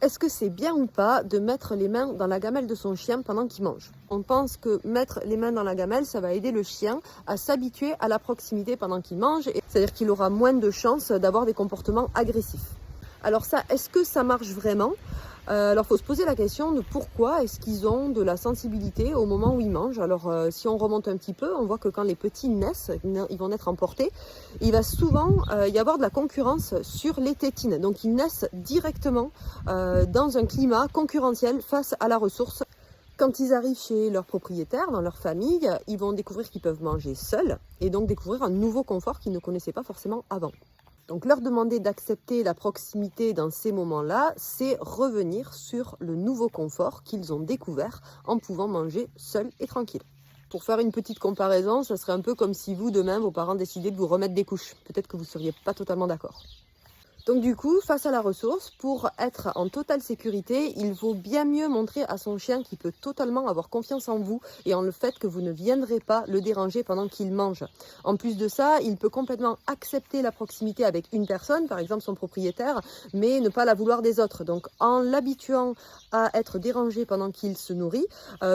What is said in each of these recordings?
Est-ce que c'est bien ou pas de mettre les mains dans la gamelle de son chien pendant qu'il mange? On pense que mettre les mains dans la gamelle, ça va aider le chien à s'habituer à la proximité pendant qu'il mange, c'est-à-dire qu'il aura moins de chances d'avoir des comportements agressifs. Alors ça, est-ce que ça marche vraiment? Alors, il faut se poser la question de pourquoi est-ce qu'ils ont de la sensibilité au moment où ils mangent. Alors, si on remonte un petit peu, on voit que quand les petits naissent, ils vont naître emportés, il va souvent y avoir de la concurrence sur les tétines. Donc, ils naissent directement dans un climat concurrentiel face à la ressource. Quand ils arrivent chez leur propriétaire, dans leur famille, ils vont découvrir qu'ils peuvent manger seuls et donc découvrir un nouveau confort qu'ils ne connaissaient pas forcément avant. Donc leur demander d'accepter la proximité dans ces moments-là, c'est revenir sur le nouveau confort qu'ils ont découvert en pouvant manger seuls et tranquilles. Pour faire une petite comparaison, ça serait un peu comme si vous, demain, vos parents décidaient de vous remettre des couches. Peut-être que vous ne seriez pas totalement d'accord. Donc du coup, face à la ressource, pour être en totale sécurité, il vaut bien mieux montrer à son chien qu'il peut totalement avoir confiance en vous et en le fait que vous ne viendrez pas le déranger pendant qu'il mange. En plus de ça, il peut complètement accepter la proximité avec une personne, par exemple son propriétaire, mais ne pas la vouloir des autres. Donc en l'habituant à être dérangé pendant qu'il se nourrit,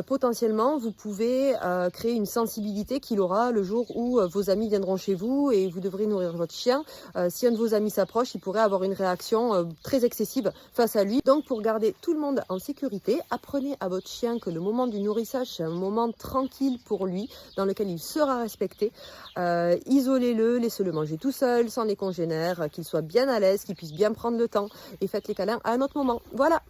potentiellement vous pouvez créer une sensibilité qu'il aura le jour où vos amis viendront chez vous et vous devrez nourrir votre chien. Si un de vos amis s'approche, il pourrait avoir une réaction très excessive face à lui. Donc pour garder tout le monde en sécurité, apprenez à votre chien que le moment du nourrissage, c'est un moment tranquille pour lui, dans lequel il sera respecté. Isolez-le, laissez-le manger tout seul, sans les congénères, qu'il soit bien à l'aise, qu'il puisse bien prendre le temps et faites les câlins à un autre moment. Voilà.